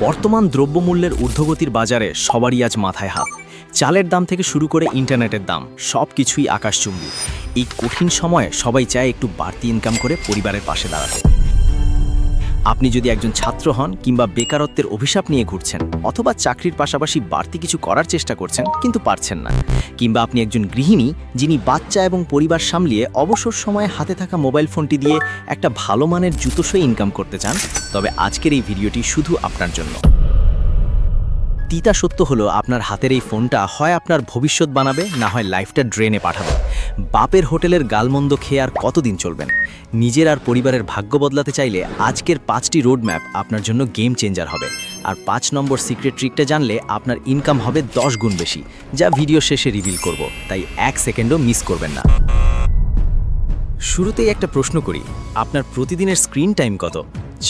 বর্তমান দ্রব্যমূল্যের ঊর্ধ্বগতির বাজারে সবারই আজ মাথায় হাত। চালের দাম থেকে শুরু করে ইন্টারনেটের দাম সব কিছুই আকাশচুম্বী। এই কঠিন সময়ে সবাই চায় একটু বাড়তি ইনকাম করে পরিবারের পাশে দাঁড়াতে। আপনি যদি একজন ছাত্র হন কিংবা বেকারত্বের অভিশাপ নিয়ে ঘুরছেন, অথবা চাকরির পাশাপাশি বাড়তি কিছু করার চেষ্টা করছেন কিন্তু পারছেন না, কিংবা আপনি একজন গৃহিণী যিনি বাচ্চা এবং পরিবার সামলিয়ে অবসর সময়ে হাতে থাকা মোবাইল ফোনটি দিয়ে একটা ভালো মানের জুতোসই ইনকাম করতে চান, তবে আজকের এই ভিডিওটি শুধু আপনার জন্য। তিতা সত্য হলো আপনার হাতের এই ফোনটা হয় আপনার ভবিষ্যৎ বানাবে, না হয় লাইফটা ড্রেনে পাঠাবে। বাপের হোটেলের গালমন্দ খেয়ে আর কতদিন চলবেন? নিজের আর পরিবারের ভাগ্য বদলাতে চাইলে আজকের 5টি রোড ম্যাপ আপনার জন্য গেম চেঞ্জার হবে। আর 5 নম্বর সিক্রেট ট্রিকটা জানলে আপনার ইনকাম হবে 10 গুণ বেশি, যা ভিডিও শেষে রিভিল করব, তাই 1 সেকেন্ডও মিস করবেন না। শুরুতেই একটা প্রশ্ন করি, আপনার প্রতিদিনের স্ক্রিন টাইম কত?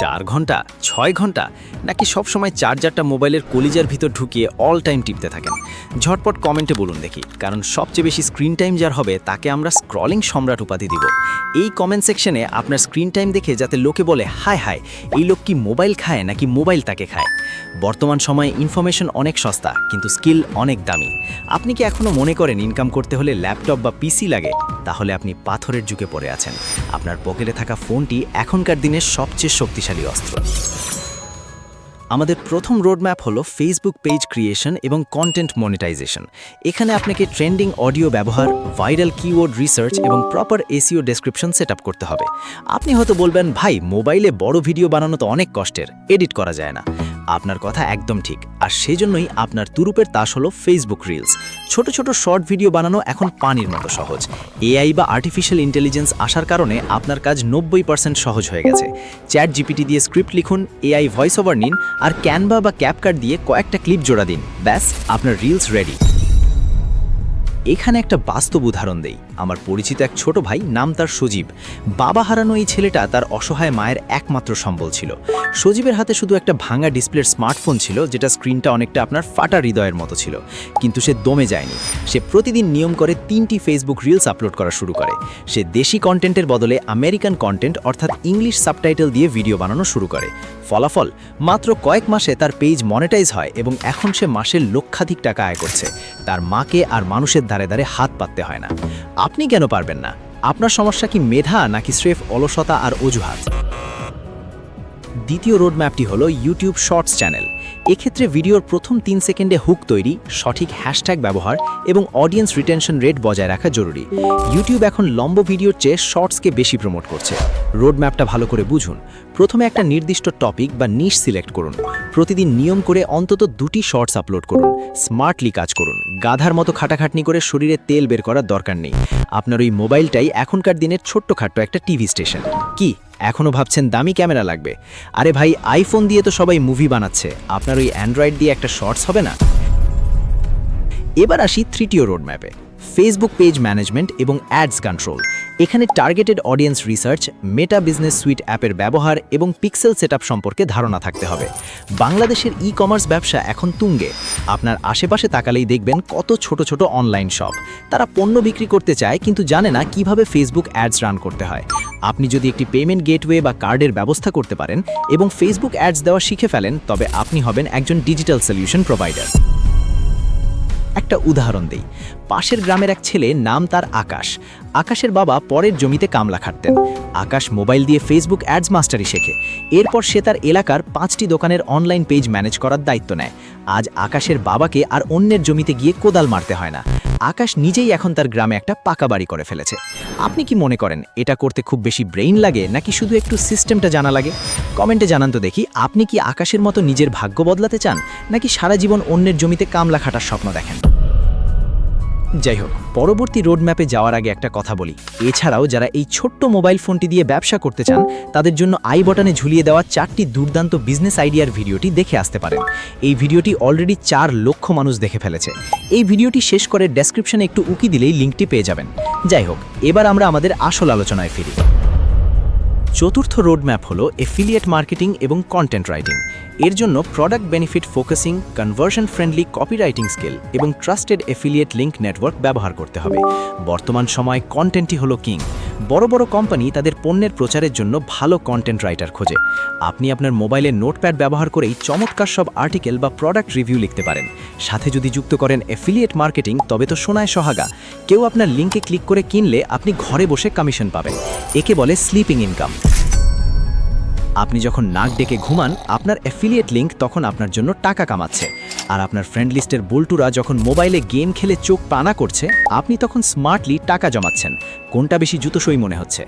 4 ঘন্টা, 6 ঘন্টা, নাকি সবসময় চার্জারটা মোবাইলের কলিজার ভিতর ঢুকিয়ে অল টাইম টিপতে থাকেন? ঝটপট কমেন্টে বলুন দেখি, কারণ সবচেয়ে বেশি স্ক্রিন টাইম যার হবে তাকে আমরা স্ক্রলিং সম্রাট উপাধি দিব। এই কমেন্ট সেকশনে আপনার স্ক্রিন টাইম দেখে যাতে লোকে বলে, হায় হায়, এই লোক কি মোবাইল খায় নাকি মোবাইল তাকে খায়। বর্তমান সময়ে ইনফরমেশন অনেক সস্তা, কিন্তু স্কিল অনেক দামি। আপনি কি এখনও মনে করেন ইনকাম করতে হলে ল্যাপটপ বা পিসি লাগে? তাহলে আপনি পাথরের যুগে পড়ে আছেন। আপনার পকেটে থাকা ফোনটি এখনকার দিনের সবচেয়ে শক্তিশালী অস্ত্র। আমাদের প্রথম রোডম্যাপ হলো ফেসবুক পেজ ক্রিয়েশন এবং কন্টেন্ট মনিটাইজেশন। এখানে আপনাকে ট্রেন্ডিং অডিও ব্যবহার, ভাইরাল কিওয়ার্ড রিসার্চ এবং প্রপার এসইও ডেসক্রিপশন সেটআপ করতে হবে। আপনি হয়তো বলবেন, ভাই মোবাইলে বড় ভিডিও বানানো তো অনেক কষ্টের, এডিট করা যায় না। আপনার কথা একদম ঠিক, আর সেজন্যই আপনার তুরুপের তাস হলো ফেসবুক রিলস। ছোট ছোট শর্ট ভিডিও বানানো এখন পানির মতো সহজ। এআই বা আর্টিফিশিয়াল ইন্টেলিজেন্স আসার কারণে আপনার কাজ 90% সহজ হয়ে গেছে। চ্যাট জিপিটি দিয়ে স্ক্রিপ্ট লিখুন, এআই ভয়েস ওভার নিন, আর ক্যানভা বা ক্যাপকাট দিয়ে কয়েকটা ক্লিপ জোড়া দিন, ব্যাস আপনার রিলস রেডি। এখানে একটা বাস্তব উদাহরণ দেই। আমার পরিচিত এক ছোট ভাই, নাম তার সজীব। বাবা হারানো এই ছেলেটা তার অসহায় মায়ের একমাত্র সম্বল ছিল। সজীবের হাতে শুধু একটা ভাঙা ডিসপ্লের স্মার্টফোন ছিল, যেটা স্ক্রিনটা অনেকটা আপনার ফাটা হৃদয়ের মতো ছিল। কিন্তু সে দমে যায়নি। সে প্রতিদিন নিয়ম করে 3টি ফেসবুক রিলস আপলোড করা শুরু করে। সে দেশি কন্টেন্টের বদলে আমেরিকান কন্টেন্ট অর্থাৎ ইংলিশ সাবটাইটেল দিয়ে ভিডিও বানানো শুরু করে। ফলাফল, মাত্র কয়েক মাসে তার পেজ মনিটাইজ হয় এবং এখন সে মাসের লক্ষাধিক টাকা আয় করছে। তার মাকে আর মানুষের ধারে ধারে হাত পাততে হয় না। আপনি কেন পারবেন না? আপনার সমস্যা কি মেধা নাকি স্রেফ অলসতা আর অজুহাত? দ্বিতীয় রোডম্যাপটি হলো ইউটিউব শর্টস চ্যানেল। এক্ষেত্রে ভিডিওর প্রথম 3 সেকেন্ডে হুক তৈরি, সঠিক হ্যাশট্যাগ ব্যবহার এবং অডিয়েন্স রিটেনশন রেট বজায় রাখা জরুরি। ইউটিউব এখন লম্ব ভিডিওর চেয়ে শর্টসকে বেশি প্রমোট করছে। রোডম্যাপটা ভালো করে বুঝুন। প্রথমে একটা নির্দিষ্ট টপিক বা নিশ সিলেক্ট করুন। প্রতিদিন নিয়ম করে অন্তত 2টি শর্টস আপলোড করুন। স্মার্টলি কাজ করুন। গাধার মতো খাটাখাটনি করে শরীরে তেল বের করার দরকার নেই। আপনার ওই মোবাইলটাই এখনকার দিনের ছোট্টখাট্ট একটা টিভি স্টেশন। কি এখনও ভাবছেন দামি ক্যামেরা লাগবে? আরে ভাই, আইফোন দিয়ে তো সবাই মুভি বানাচ্ছে, আপনার ওই অ্যান্ড্রয়েড দিয়ে একটা শর্টস হবে না? এবার আসি তৃতীয় রোডম্যাপে, ফেসবুক পেজ ম্যানেজমেন্ট এবং অ্যাডস কন্ট্রোল। এখানে টার্গেটেড অডিয়েন্স রিসার্চ, মেটা বিজনেস সুইট অ্যাপের ব্যবহার এবং পিক্সেল সেটআপ সম্পর্কে ধারণা থাকতে হবে। বাংলাদেশের ই-কমার্স ব্যবসা এখন তুঙ্গে। আপনার আশেপাশে তাকালেই দেখবেন কত ছোট ছোট অনলাইন শপ। তারা পণ্য বিক্রি করতে চায় কিন্তু জানে না কিভাবে ফেসবুক অ্যাডস রান করতে হয়। আপনি যদি একটি পেমেন্ট গেটওয়ে বা কার্ডের ব্যবস্থা করতে পারেন এবং ফেসবুক অ্যাডস দেওয়া শিখে ফেলেন, তবে আপনি হবেন একজন ডিজিটাল সলিউশন প্রোভাইডার। একটা উদাহরণ দেই। পাশের গ্রামের এক ছেলে, নাম তার আকাশ। আকাশের বাবা পরের জমিতে কামলা খাটতেন। আকাশ মোবাইল দিয়ে ফেসবুক অ্যাডস মাস্টারি শেখে। এরপর সে তার এলাকার 5টি দোকানের অনলাইন পেজ ম্যানেজ করার দায়িত্ব নেয়। আজ আকাশের বাবাকে আর অন্যের জমিতে গিয়ে কোদাল মারতে হয় না। আকাশ নিজেই এখন তার গ্রামে একটা পাকা বাড়ি করে ফেলেছে। আপনি কি মনে করেন এটা করতে খুব বেশি ব্রেইন লাগে নাকি শুধু একটু সিস্টেমটা জানা লাগে? কমেন্টে জানান তো দেখি, আপনি কি আকাশের মতো নিজের ভাগ্য বদলাতে চান নাকি সারা জীবন অন্যের জমিতে কামলা খাটার স্বপ্ন দেখেন? যাই হোক, পরবর্তী রোডম্যাপে যাওয়ার আগে একটা কথা বলি। এছাড়াও যারা এই ছোট্ট মোবাইল ফোনটি দিয়ে ব্যবসা করতে চান, তাদের জন্য আই বটনে ঝুলিয়ে দেওয়া 4টি দুর্দান্ত বিজনেস আইডিয়ার ভিডিওটি দেখে আসতে পারেন। এই ভিডিওটি অলরেডি 4 লক্ষ মানুষ দেখে ফেলেছে। এই ভিডিওটি শেষ করে ডেসক্রিপশনে একটু উকি দিলেই লিঙ্কটি পেয়ে যাবেন। যাই হোক, এবার আমরা আমাদের আসল আলোচনায় ফিরি। চতুর্থ রোডম্যাপ হলো এফিলিয়েট মার্কেটিং এবং কন্টেন্ট রাইটিং। এর জন্য product benefit focusing, conversion friendly copywriting skill এবং ট্রাস্টেড অ্যাফিলিয়েট লিঙ্ক নেটওয়ার্ক ব্যবহার করতে হবে। বর্তমান সময়ে কন্টেন্টই হলো কিং। বড় বড় কোম্পানি তাদের পণ্যের প্রচারের জন্য ভালো কন্টেন্ট রাইটার খোঁজে। আপনি আপনার মোবাইলে নোটপ্যাড ব্যবহার করেই চমৎকার সব আর্টিকেল বা প্রোডাক্ট রিভিউ লিখতে পারেন। সাথে যদি যুক্ত করেন অ্যাফিলিয়েট মার্কেটিং, তবে তো সোনায় সোহাগা। কেউ আপনার লিঙ্কে ক্লিক করে কিনলে আপনি ঘরে বসে কমিশন পাবেন। একে বলে স্লিপিং ইনকাম। আপনি যখন নাক ডেকে ঘুমান, আপনার অ্যাফিলিয়েট লিঙ্ক তখন আপনার জন্য টাকা কামাচ্ছে। আর আপনার ফ্রেন্ড লিস্টের বল্টুরা যখন মোবাইলে গেম খেলে চোখ পানা করছে, আপনি তখন স্মার্টলি টাকা জমাচ্ছেন। কোনটা বেশি জুতোসই মনে হচ্ছে?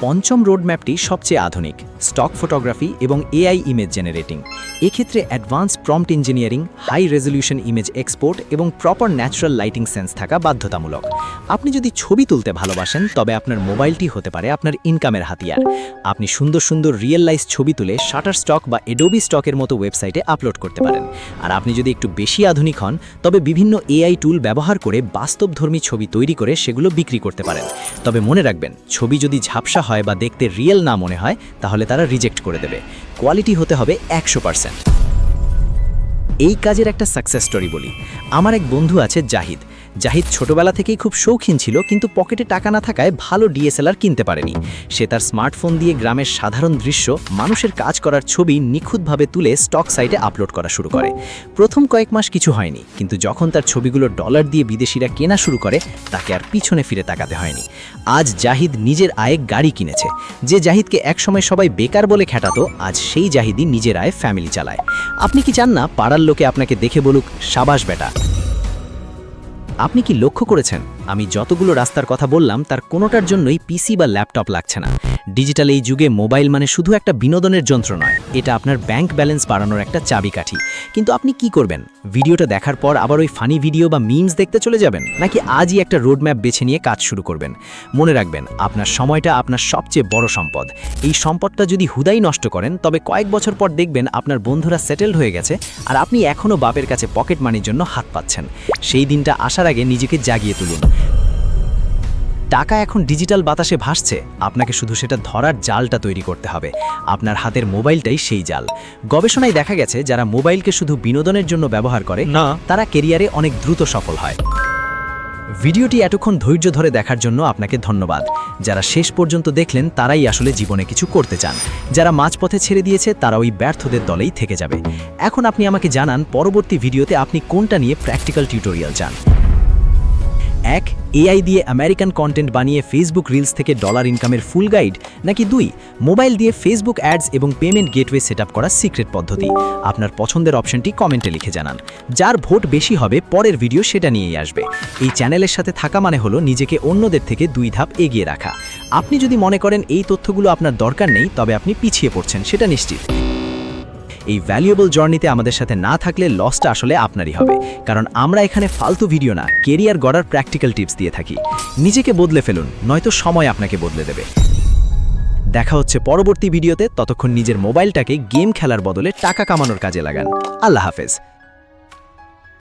পঞ্চম রোডম্যাপটি সবচেয়ে আধুনিক, স্টক ফটোগ্রাফি এবং এআই ইমেজ জেনারেটিং। এক্ষেত্রে advance prompt engineering, high resolution image export এবং প্রপার ন্যাচারাল লাইটিং সেন্স থাকা বাধ্যতামূলক। আপনি যদি ছবি তুলতে ভালোবাসেন, তবে আপনার মোবাইলটি হতে পারে আপনার ইনকামের হাতিয়ার। আপনি সুন্দর সুন্দর রিয়েল লাইফ ছবি তুলে শাটারস্টক বা এডোবি স্টকের মতো ওয়েবসাইটে আপলোড করতে পারেন। আর আপনি যদি একটু বেশি আধুনিক হন, তবে বিভিন্ন এআই টুল ব্যবহার করে বাস্তবধর্মী ছবি তৈরি করে সেগুলো বিক্রি করতে পারেন। তবে মনে রাখবেন, ছবি যদি ঝাপসা হয় বা দেখতে রিয়েল না মনে হয়, তাহলে তারা রিজেক্ট করে দেবে। কোয়ালিটি হতে হবে 100%। এই কাজের একটা সাকসেস স্টোরি বলি। আমার এক বন্ধু আছে জাহিদ। ছোটবেলা থেকেই খুব শৌখিন ছিল, কিন্তু পকেটে টাকা না থাকায় ভালো ডিএসএলআর কিনতে পারেনি। সে তার স্মার্টফোন দিয়ে গ্রামের সাধারণ দৃশ্য, মানুষের কাজ করার ছবি নিখুঁতভাবে তুলে স্টক সাইটে আপলোড করা শুরু করে। প্রথম কয়েক মাস কিছু হয়নি, কিন্তু যখন তার ছবিগুলো ডলার দিয়ে বিদেশিরা কেনা শুরু করে, তাকে আর পিছনে ফিরে তাকাতে হয়নি। আজ জাহিদ নিজের আয়ে গাড়ি কিনেছে। যে জাহিদকে একসময় সবাই বেকার বলে খ্যাটাতো, আজ সেই জাহিদই নিজের আয়ে ফ্যামিলি চালায়। আপনি কি চান না পাড়ার লোকে আপনাকে দেখে বলুক, সাবাস বেটা? আপনি কি লক্ষ্য করেছেন, আমি যতগুলো রাস্তার কথা বললাম তার কোনোটার জন্যই পিসি বা ল্যাপটপ লাগছে না। ডিজিটাল এই যুগে মোবাইল মানে শুধু একটা বিনোদনের যন্ত্র নয়, এটা আপনার ব্যাংক ব্যালেন্স বাড়ানোর একটা চাবিকাঠি। কিন্তু আপনি কি করবেন? ভিডিওটা দেখার পর আবার ওই ফানি ভিডিও বা মিমস দেখতে চলে যাবেন, নাকি আজই একটা রোডম্যাপ বেছে নিয়ে কাজ শুরু করবেন? মনে রাখবেন, আপনার সময়টা আপনার সবচেয়ে বড় সম্পদ। এই সম্পদটা যদি হুদাই নষ্ট করেন, তবে কয়েক বছর পর দেখবেন আপনার বন্ধুরা সেটেলড হয়ে গেছে, আর আপনি এখনও বাপের কাছে পকেট মানির জন্য হাত পাচ্ছেন। সেই দিনটা আসার আগে নিজেকে জাগিয়ে তুলুন। টাকা এখন ডিজিটাল বাতাসে ভাসছে, আপনাকে শুধু সেটা ধরার জালটা তৈরি করতে হবে। আপনার হাতের মোবাইলটাই সেই জাল। গবেষণায় দেখা গেছে, যারা মোবাইলকে শুধু বিনোদনের জন্য ব্যবহার করে না, তারা ক্যারিয়ারে অনেক দ্রুত সফল হয়। ভিডিওটি এতক্ষণ ধৈর্য ধরে দেখার জন্য আপনাকে ধন্যবাদ। যারা শেষ পর্যন্ত দেখলেন, তারাই আসলে জীবনে কিছু করতে চান। যারা মাঝপথে ছেড়ে দিয়েছে, তারা ওই ব্যর্থদের দলেই থেকে যাবে। এখন আপনি আমাকে জানান, পরবর্তী ভিডিওতে আপনি কোনটা নিয়ে প্র্যাকটিক্যাল টিউটোরিয়াল চান। 1. এআই দিয়ে আমেরিকান কন্টেন্ট বানিয়ে ফেসবুক রিলস থেকে ডলার ইনকামের ফুল গাইড, নাকি 2. মোবাইল দিয়ে ফেসবুক অ্যাডস এবং পেমেন্ট গেটওয়ে সেটআপ করার সিক্রেট পদ্ধতি? আপনার পছন্দের অপশনটি কমেন্টে লিখে জানান। যার ভোট বেশি হবে, পরের ভিডিও সেটা নিয়েই আসবে। এই চ্যানেলের সাথে থাকা মানে হলো নিজেকে অন্যদের থেকে 2 ধাপ এগিয়ে রাখা। আপনি যদি মনে করেন এই তথ্যগুলো আপনার দরকার নেই, তবে আপনি পিছিয়ে পড়ছেন, সেটা নিশ্চিত। এই ভ্যালুয়েবল জার্নিতে আমাদের সাথে না থাকলে লসটা আসলে আপনারই হবে, কারণ আমরা এখানে ফালতু ভিডিও না, কেরিয়ার গড়ার প্র্যাকটিক্যাল টিপস দিয়ে থাকি। নিজেকে বদলে ফেলুন, নয়তো সময় আপনাকে বদলে দেবে। দেখা হচ্ছে পরবর্তী ভিডিওতে। ততক্ষণ নিজের মোবাইলটাকে গেম খেলার বদলে টাকা কামানোর কাজে লাগান। আল্লাহ হাফেজ।